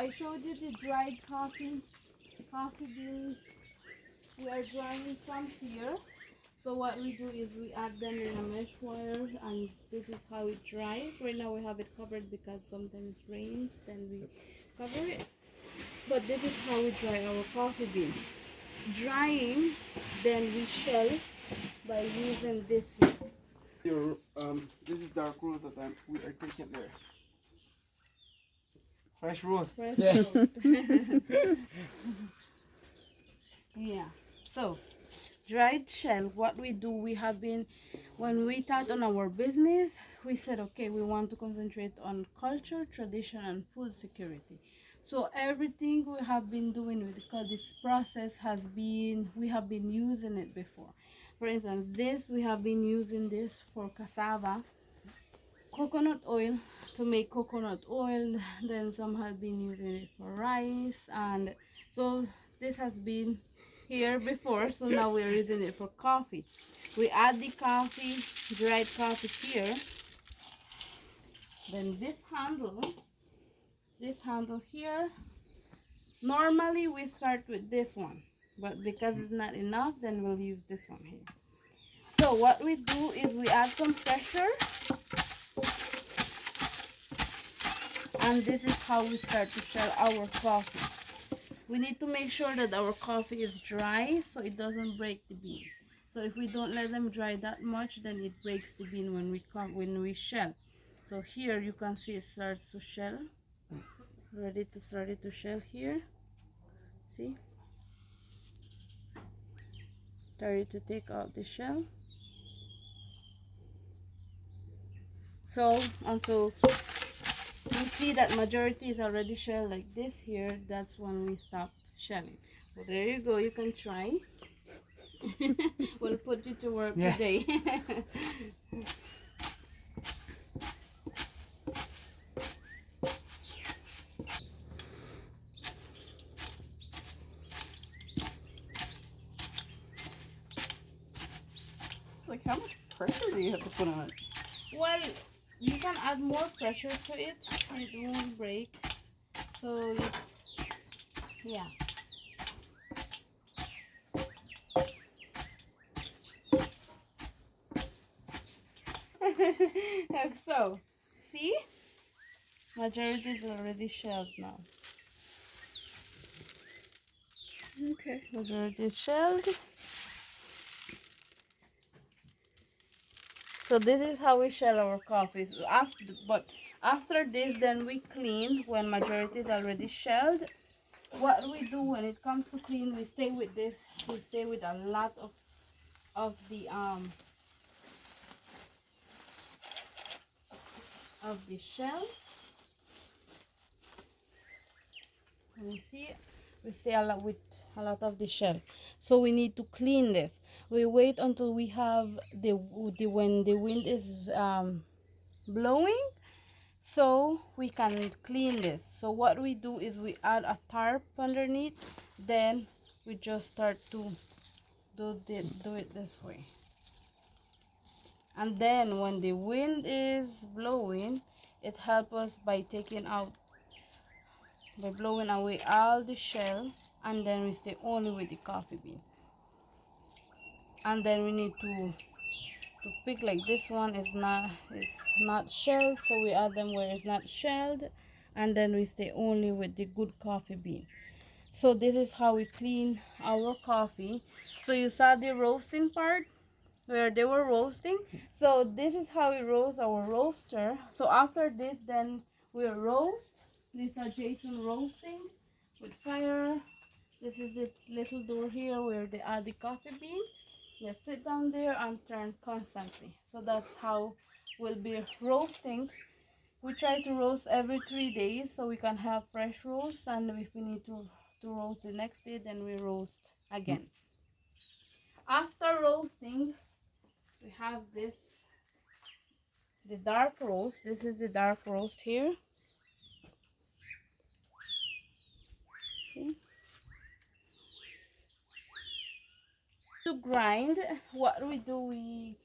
I showed you the dried coffee beans. We are drying some here. So what we do is we add them in a mesh wire, and this is how it dries. Right now we have it covered because sometimes it rains, then we cover it. But this is how we dry our coffee bean. Drying, then we shell by using this here. This is dark roast that we are taking there. Fresh roast. Fresh Yeah. roast. Yeah. So dried shell, what we do, we have been, when we start on our business, we said, okay, we want to concentrate on culture, tradition, and food security. So everything we have been doing with this process has been, we have been using it before. For instance, this, we have been using this for cassava, coconut oil to make coconut oil, then some have been using it for rice, and so this has been here before, so now we're using it for coffee. We add the coffee, dried coffee here, then this handle here, normally we start with this one, but because it's not enough, then we'll use this one here. So what we do is we add some pressure, and this is how we start to shell our coffee. We need to make sure that our coffee is dry so it doesn't break the bean. So if we don't let them dry that much, then it breaks the bean when we shell. So here you can see it starts to shell. Ready to start it to shell here. See? Started to take out the shell. So until we see that majority is already shelled like this here, that's when we stop shelling. So there you go, you can try. We'll put you to work today. It's like, how much pressure do you have to put on it? Well, you can add more pressure to it, it won't break. So it's, yeah. Like so, see? Majority is already shelled now. Okay. Majority is shelled. So this is how we shell our coffee. So after this, then we clean when majority is already shelled. What we do when it comes to clean, we stay with this. We stay with a lot of the shell. Can you see it? We stay a lot with a lot of the shell. So we need to clean this. We wait until we have when the wind is blowing, so we can clean this. So what we do is we add a tarp underneath, then we just start to do it this way. And then when the wind is blowing, it helps us by blowing away all the shell, and then we stay only with the coffee bean. And then we need to pick, like this one is not shelled, so we add them where it's not shelled, and then we stay only with the good coffee bean. So this is how we clean our coffee. So you saw the roasting part where they were roasting. So this is how we roast our roaster. So after this, then we roast. These are Jason roasting with fire. This is the little door here where they add the coffee bean. Just sit down there and turn constantly. So that's how we'll be roasting. We try to roast every 3 days so we can have fresh roast, and if we need to roast the next day, then we roast again. After roasting, we have the dark roast. This is the dark roast here. Okay. To grind, what we do, we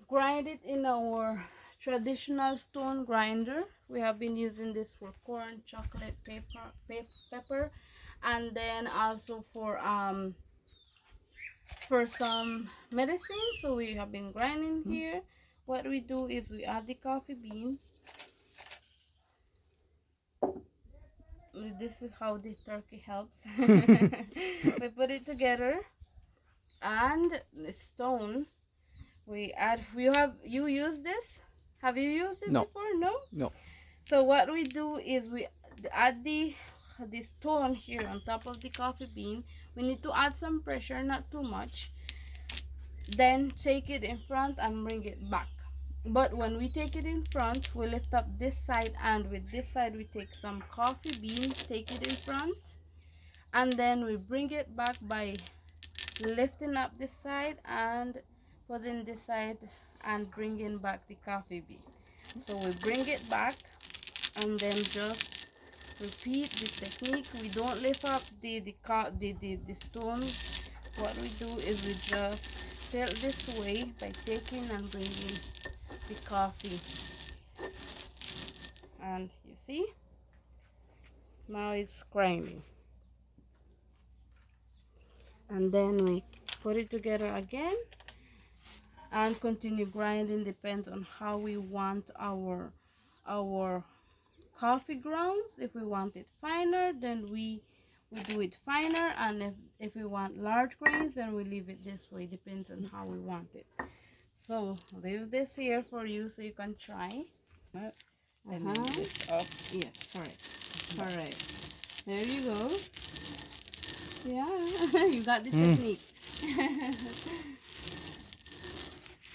grind it in our traditional stone grinder. We have been using this for corn, chocolate, pepper, and then also for some medicine. So we have been grinding here. What we do is we add the coffee bean. This is how the turkey helps. We put it together, and the stone we add. You use this? Have you used it No. before? No. No. So what we do is we add the stone here on top of the coffee bean. We need to add some pressure, not too much. Then take it in front and bring it back. But when we take it in front, we lift up this side, and with this side we take some coffee beans, take it in front, and then we bring it back by lifting up this side and putting this side and bringing back the coffee bean. So we bring it back and then just repeat this technique. We don't lift up the stone. What we do is we just tilt this way by taking and bringing the coffee, and you see now it's grinding, and then we put it together again and continue grinding. Depends on how we want our coffee grounds. If we want it finer, then we do it finer, and if we want large grains, then we leave it this way. Depends on how we want it. So leave this here for you so you can try. And then lift up. Yes, correct. There you go. Yeah, you got the technique.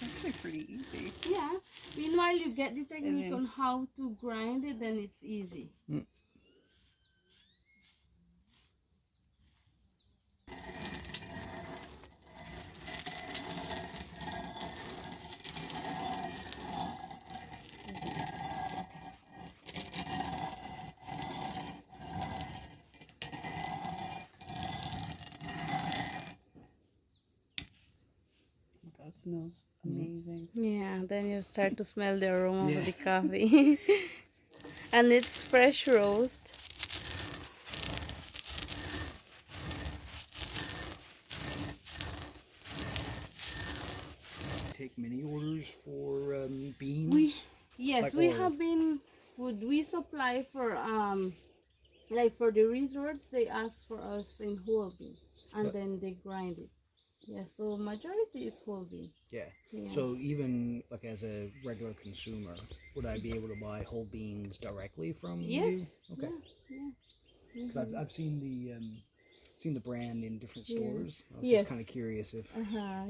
Actually pretty easy. Yeah. Meanwhile, you get the technique then- on how to grind it, then it's easy. That smells amazing. Yeah, then you start to smell the aroma of the coffee. And it's fresh roast. Take many orders for beans. Yes, Like we oil. have been. Would we supply for like for the resorts? They ask for us in whole bean, and Yep. then they grind it. Yeah, so majority is whole bean. Yeah. Yeah. So even like as a regular consumer, would I be able to buy whole beans directly from Yes. you? Okay. Yeah. Because I've seen the brand in different Yeah. stores. I was Yes. just kind of curious if.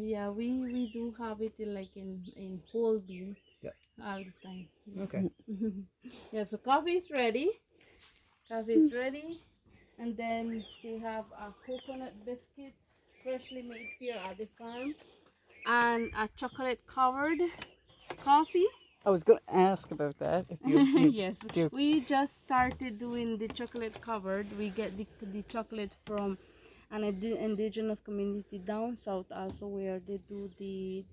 Yeah, we do have it in whole bean. Yeah. All the time. Okay. Yeah, so coffee is ready. Coffee is ready, and then they have coconut biscuits, freshly made here at the farm, and a chocolate covered coffee. I was going to ask about that. If you Yes, do. we just started doing the chocolate covered. We get the chocolate from an indigenous community down south also, where they do the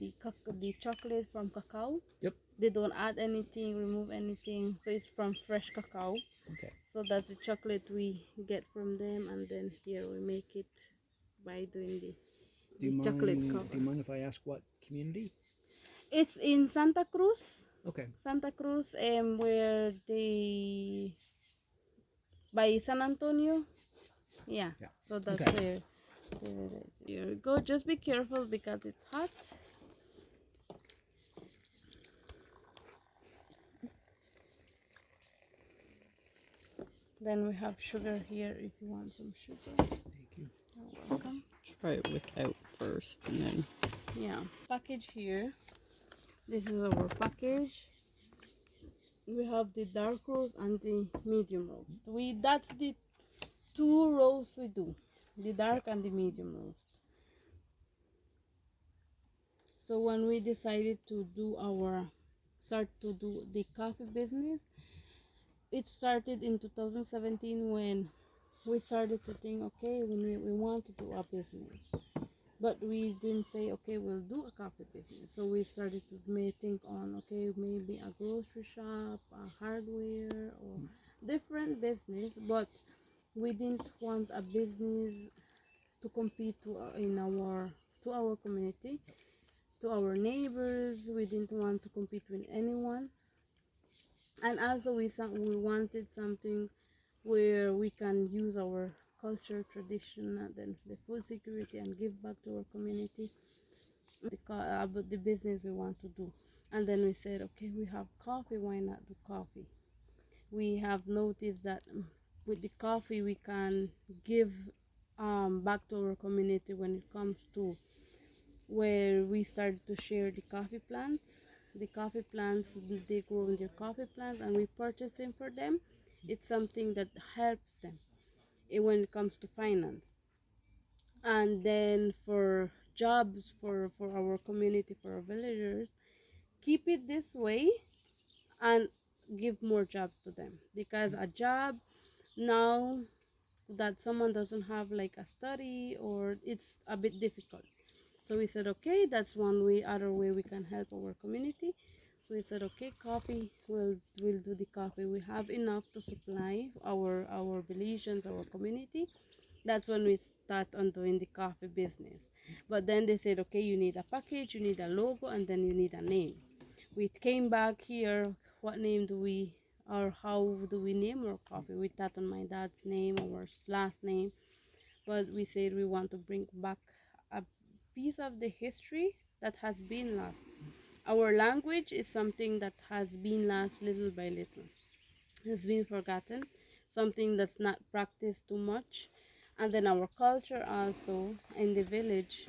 chocolate from cacao. Yep. They don't add anything, remove anything, so it's from fresh cacao. Okay. So that's the chocolate we get from them, and then here we make it by doing Do the you chocolate mind? cover. Do you mind if I ask what community? It's in Santa Cruz. Okay. Santa Cruz, where they by San Antonio. Yeah. Yeah. So that's Okay. where here we go. Just be careful because it's hot. Then we have sugar here if you want some sugar. Thank you. You're welcome. Try it without first, and then Yeah. Package here. This is our package. We have the dark roast and the medium roast. That's the two roasts we do. The dark and the medium roast. So when we decided to start to do the coffee business, it started in 2017 when we started to think, okay, we want to do a business. But we didn't say, okay, we'll do a coffee business. So we started to may think on, okay, maybe a grocery shop, a hardware, or different business. But we didn't want a business to compete in our to our community, to our neighbors. We didn't want to compete with anyone, and also we wanted something where we can use our culture, tradition, and then the food security and give back to our community about the business we want to do. And then we said, okay, we have coffee, why not do coffee? We have noticed that with the coffee we can give back to our community when it comes to where we started to share the coffee plants. The coffee plants, they grow in their coffee plants and we purchase them for them. It's something that helps them when it comes to finance. And then for jobs for our community, for our villagers, keep it this way and give more jobs to them, because a job now that someone doesn't have like a study, or it's a bit difficult. So we said, okay, that's one way, other way we can help our community. So we said, okay, coffee, we'll do the coffee. We have enough to supply our villages, our community. That's when we start on doing the coffee business. But then they said, okay, you need a package, you need a logo, and then you need a name. We came back here, what name do we, or how do we name our coffee? We thought on my dad's name, our last name, but we said we want to bring back a piece of the history that has been lost. Our language is something that has been lost little by little, has been forgotten, something that's not practiced too much. And then our culture also in the village.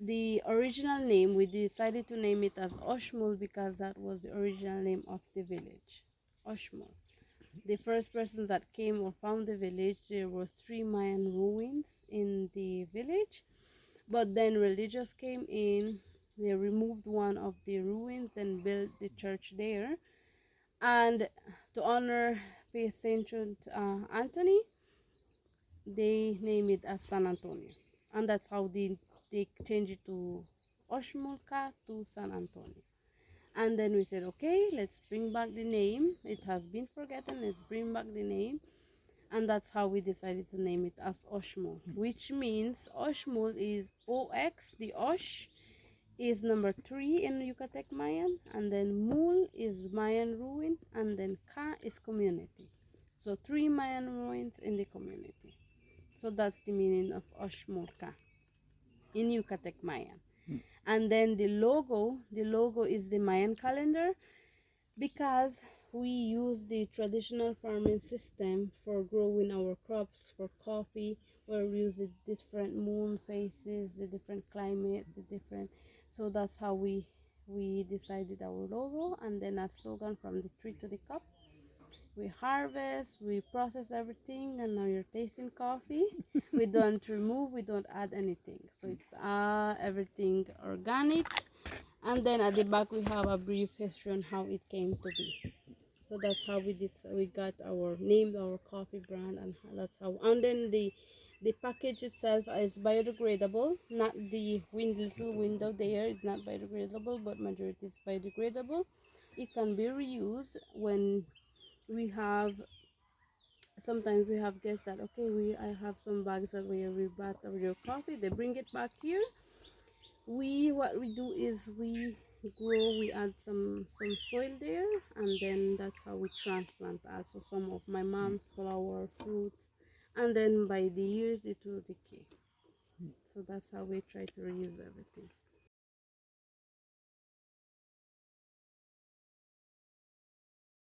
The original name, we decided to name it as Oxmul because that was the original name of the village. Oxmul. The first persons that came or found the village, there were 3 Mayan ruins in the village. But then religious came in, they removed one of the ruins and built the church there. And to honor Saint Anthony, they name it as San Antonio. And that's how they changed it to Oshmulka to San Antonio. And then we said, okay, let's bring back the name. It has been forgotten, let's bring back the name. And that's how we decided to name it as Oshmul, which means Oshmul is OX, the Osh is number 3 in Yucatec Mayan, and then Mul is Mayan ruin, and then Ka is community. So 3 Mayan ruins in the community. So that's the meaning of Oshmulka in Yucatec Mayan. And then the logo is the Mayan calendar, because we use the traditional farming system for growing our crops for coffee, where we use the different moon phases, the different climate, the different. So that's how we decided our logo, and then a slogan, from the tree to the cup. We harvest, we process everything, and now you're tasting coffee. We don't remove, we don't add anything. So it's everything organic. And then at the back we have a brief history on how it came to be. So that's how we got our named our coffee brand, and that's how. And then the package itself is biodegradable. Not the little window there is not biodegradable, but majority is biodegradable. It can be reused when we have. Sometimes we have guests that, okay, I have some bags that we bought of your coffee. They bring it back here. What we do is we add some soil there, and then that's how we transplant also some of my mom's flower, fruits, and then by the years it will decay. So that's how we try to reuse everything.